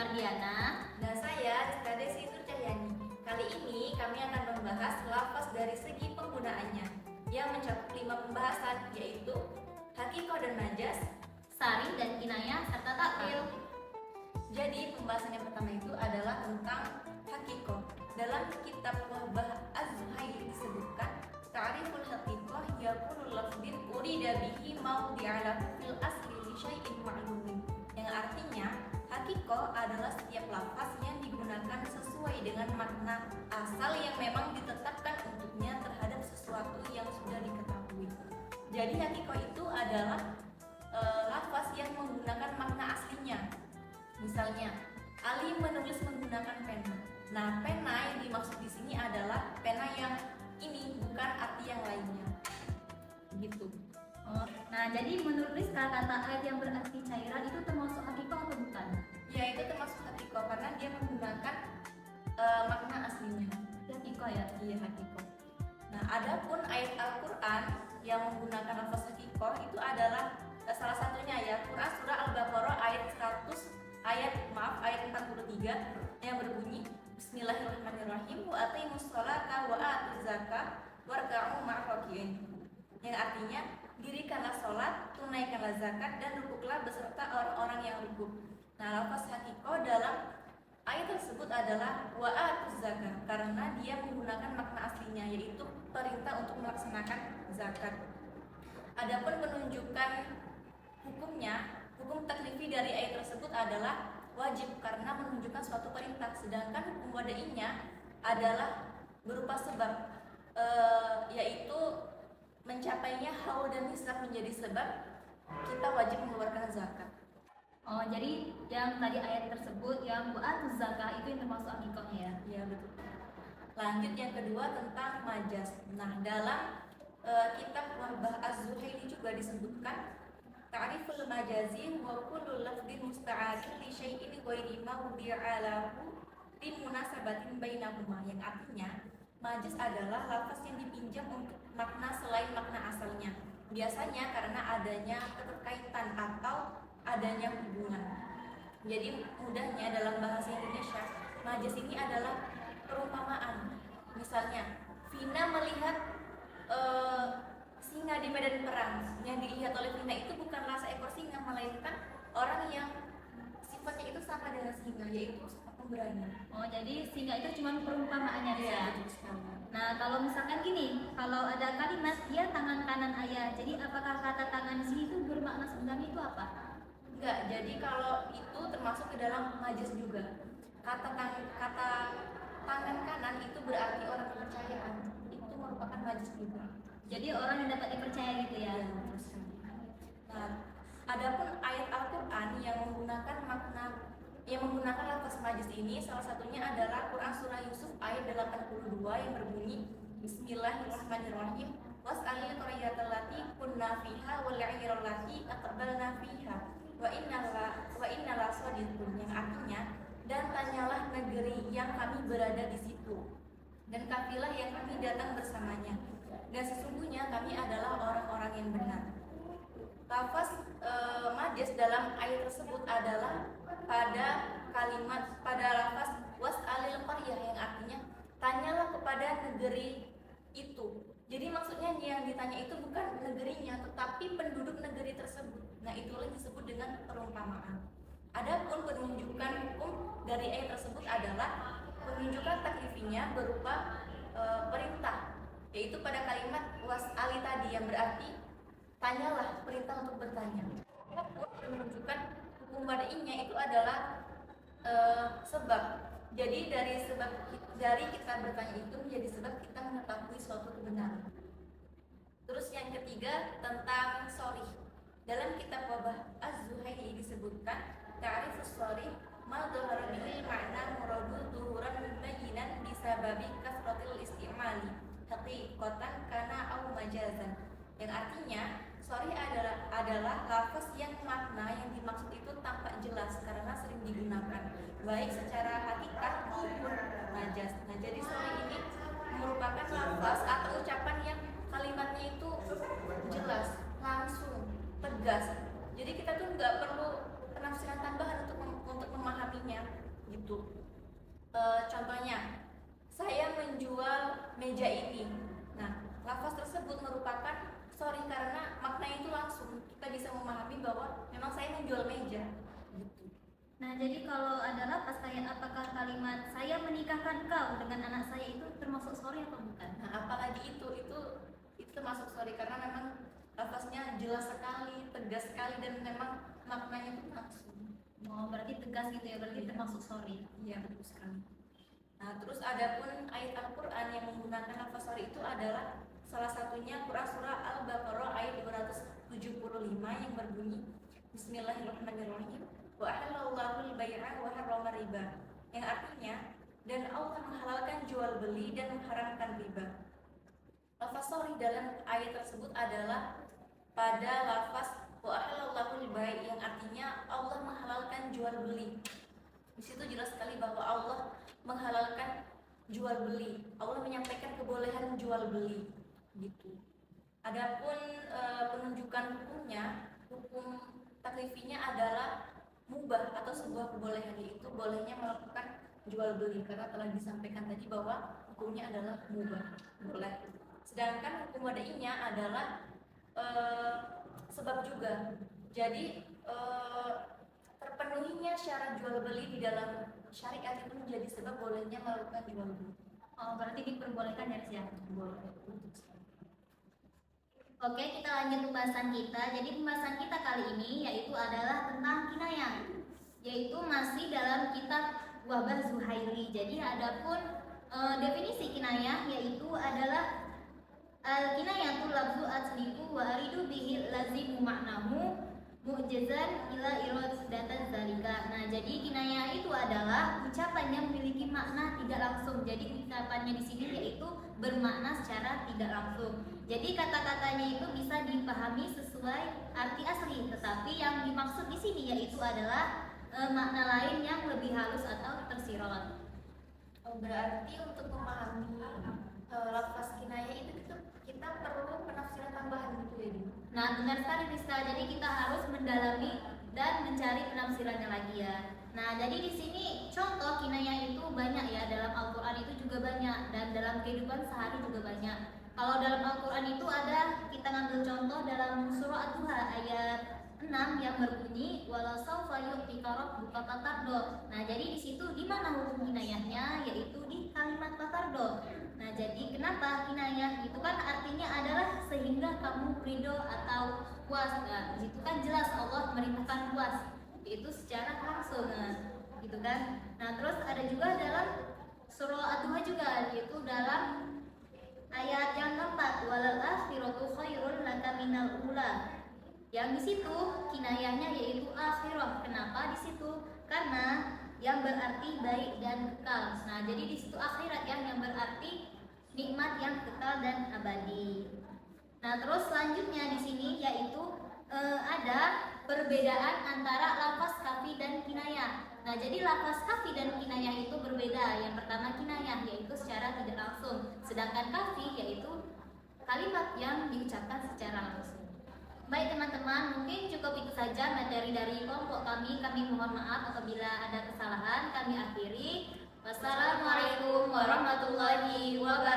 Mardiana. Dan saya Rizka Desi Nurcahyani. Kali ini kami akan membahas lafaz dari segi penggunaannya yang mencakup 5 pembahasan, yaitu hakikoh dan majas, Sari dan kinayah serta takwil. Jadi pembahasan yang pertama itu adalah tentang hakikoh. Dalam kitab Wahbah Az-Zuhaili disebutkan ta'riful hakikoh yakunu lafdin urida bihi mawdi'alahu fil asli li syai'in ma'lumin, yang artinya hakikoh adalah setiap lafaz yang digunakan sesuai dengan makna asal yang memang ditetapkan untuknya terhadap sesuatu yang sudah diketahui. Jadi hakikoh itu adalah lafaz yang menggunakan makna aslinya. Misalnya, Ali menulis menggunakan pena. Nah, pena yang dimaksud di sini adalah pena yang ini, bukan arti yang lainnya. Gitu. Nah, jadi menurut Rizka, kata ayat yang berarti cairan itu termasuk hakikoh atau bukan? Ya, itu termasuk hakikoh karena dia menggunakan makna aslinya. Hakikoh ya? Iya, hakikoh. Nah, adapun ayat Al-Qur'an yang menggunakan lafaz hakikoh itu adalah salah satunya ya, Quran surah Al-Baqarah ayat 43 yang berbunyi Bismillahirrahmanirrahim wa aqimus sholata wa atuz zakah warka'u ma'ar-raki'in, yang artinya dirikanlah sholat, tunaikanlah zakat, dan rukuklah beserta orang-orang yang rukuk. Nah, lafaz hakikoh dalam ayat tersebut adalah wa atuz zakah karena dia menggunakan makna aslinya, yaitu perintah untuk melaksanakan zakat. Adapun penunjukan hukumnya, hukum taklifi dari ayat tersebut adalah wajib karena menunjukkan suatu perintah, sedangkan hukum wadainya adalah berupa sebab, yaitu mencapainya haul dan hisab menjadi sebab kita wajib mengeluarkan zakat. Oh, jadi yang tadi ayat tersebut yang bu'atuz zakah itu yang termasuk hakikohnya ya? Ya, betul. Lanjut yang kedua tentang majas. Nah, dalam kitab Wahbah Az-Zuhaili juga disebutkan ta'riful majazi wa kullu lafdin musta'arin li syai'in ghairi mawdi'a lahu li munasabatin bainahuma, yang artinya majaz adalah lafaz yang dipinjam untuk makna selain makna asalnya, biasanya karena adanya keterkaitan atau adanya hubungan. Jadi mudahnya dalam bahasa Indonesia, majaz ini adalah perumpamaan. Misalnya, Vina melihat singa di medan perang. Yang dilihat oleh Vina itu bukanlah seekor singa, melainkan orang yang sifatnya itu sama dengan singa, yaitu pemberani. Oh, jadi singa itu cuma perumpamaannya ya? Betul sekali. Nah, kalau misalkan gini, kalau ada kalimat dia tangan kanan ayah, jadi apakah kata tangan di sini itu bermakna sebenarnya itu apa? Enggak, jadi kalau itu termasuk ke dalam majas juga. Kata tangan kanan itu berarti orang kepercayaan. Itu merupakan majas juga. Jadi orang yang dapat dipercaya gitu ya? Nah, adapun ayat Al-Quran yang menggunakan lafaz majas ini, salah satunya adalah Quran surah Yusuf ayat 82 yang berbunyi Bismillahirrahmanirrahim was'alil qaryatal lati kunna fiha wal 'iral lati aqbalna fiha wa innala shadiqun, yang artinya dan tanyalah negeri yang kami berada di situ dan kafilah yang kami datang bersamanya, dan sesungguhnya kami adalah orang-orang yang benar. Lafaz majas dalam ayat tersebut adalah pada lafaz was'alil qaryah, yang artinya tanyalah kepada negeri itu. Jadi maksudnya yang ditanya itu bukan negerinya, tetapi penduduk negeri tersebut. Nah, itulah yang disebut dengan perumpamaan. Adapun penunjukan hukum dari ayat tersebut adalah penunjukan taklifinya berupa perintah, yaitu pada kalimat was'ali tadi yang berarti tanyalah, perintah untuk bertanya. Menunjukkan hukum wadainya itu adalah sebab. Jadi dari kita bertanya itu menjadi sebab kita mengetahui suatu kebenaran. Terus yang ketiga tentang sharih. Dalam kitab Wahbah Az-Zuhaili disebutkan ta'rifus sharih ma dhahara bihi ma'na muradu dhuhuran mubayyinan bisababi kasratil istimali haqiqatan kana au majazan, yang artinya sharih adalah lafaz yang makna yang dimaksud itu tampak jelas karena sering digunakan baik secara hakikat maupun majaz. Nah, jadi sharih ini merupakan lafaz atau ucapan yang kalimatnya itu jelas, langsung, tegas. Jadi kita tuh nggak perlu penafsiran tambahan untuk memahaminya. gitu. Contohnya, saya menjual meja ini. Nah, lafaz tersebut merupakan sorry karena maknanya itu langsung kita bisa memahami bahwa memang saya menjual meja gitu. Nah, jadi kalau ada lapas kayak apakah kalimat saya menikahkan kau dengan anak saya itu termasuk sorry atau bukan? Nah, apalagi itu termasuk sorry karena memang lafaznya jelas sekali, tegas sekali, dan memang maknanya itu langsung. Oh, berarti tegas gitu ya, berarti termasuk sorry. Iya, betul sekali. Nah, terus adapun ayat Al-Quran yang menggunakan lafaz sorry itu adalah salah satunya Quran surah Al-Baqarah ayat 275 yang berbunyi Bismillahirrahmanirrahim wa ahallallahu al-bai'a wa harrama riba, yang artinya dan Allah menghalalkan jual beli dan mengharamkan riba. Lafaz sorry dalam ayat tersebut adalah pada lafaz wa ahallallahu al-bai' yang artinya Allah menghalalkan jual beli. Di situ jelas sekali bahwa Allah menghalalkan jual beli. Allah menyampaikan kebolehan jual beli gitu. Adapun penunjukan hukumnya, hukum taklifinya adalah mubah atau sebuah kebolehan, yaitu bolehnya melakukan jual beli karena telah disampaikan tadi bahwa hukumnya adalah mubah, boleh. Sedangkan hukum wadainya adalah sebab juga. Jadi terpenuhinya syarat jual beli di dalam syariat itu menjadi sebab bolehnya melakukan jual beli. Oh, berarti diperbolehkan ya, Sia? Boleh. Oke, kita lanjut pembahasan kita. Jadi pembahasan kita kali ini yaitu adalah tentang kinayah, yaitu masih dalam kitab Wabah Zuhaili. Jadi adapun definisi kinayah yaitu adalah al-kinayatul lafzu asliku wa aridu bihi lazimu maknahu mu'jazan ila iradatan zalika. Nah, jadi kinayah itu adalah ucapan yang memiliki makna tidak langsung. Jadi ucapannya di sini yaitu bermakna secara tidak langsung. Jadi kata-katanya itu bisa dipahami sesuai arti asli, tetapi yang dimaksud di sini yaitu adalah makna lain yang lebih halus atau tersirat. Oh, berarti untuk memahami lafaz kinayah itu kita perlu penafsiran tambahan gitu ya, Din? Nah, benar sekali Rizka. Jadi kita harus mendalami dan mencari penafsirannya lagi ya. Nah, jadi di sini contoh kinayah itu banyak ya, dalam Al-Qur'an itu juga banyak dan dalam kehidupan sehari juga banyak. Kalau dalam Al-Qur'an itu ada, kita ngambil contoh dalam surah Ad-Duha ayat 6 yang berbunyi walau saufa yu'tika rabbuka fatardo. Nah, jadi di situ di mana hukum kinayahnya, yaitu di kalimat fatardo. Nah, jadi kenapa kinayah? Itu kan artinya adalah sehingga kamu ridho atau puas. Nah, di situ kan jelas Allah merintahkan puas. Itu secara langsung, nah, gitu kan. Nah, terus ada juga dalam surah Ad-Duha juga, yaitu dalam ayat yang keempat walal akhiratu khairun laka minal ula. Yang di situ kinayahnya yaitu akhirah. Kenapa di situ? Karena yang berarti baik dan kekal. Nah, jadi di situ akhirat yang berarti nikmat yang kekal dan abadi. Nah, terus selanjutnya di sini yaitu ada perbedaan antara lafaz kafi dan kinayah. Nah, jadi lafaz kafi dan kinayah itu berbeda. Yang pertama kinayah yaitu secara tidak langsung, sedangkan kafi yaitu kalimat yang diucapkan secara langsung. Baik teman-teman, mungkin cukup itu saja materi dari kelompok kami. Kami mohon maaf apabila ada kesalahan. Kami akhiri. Wassalamualaikum warahmatullahi wabarakatuh.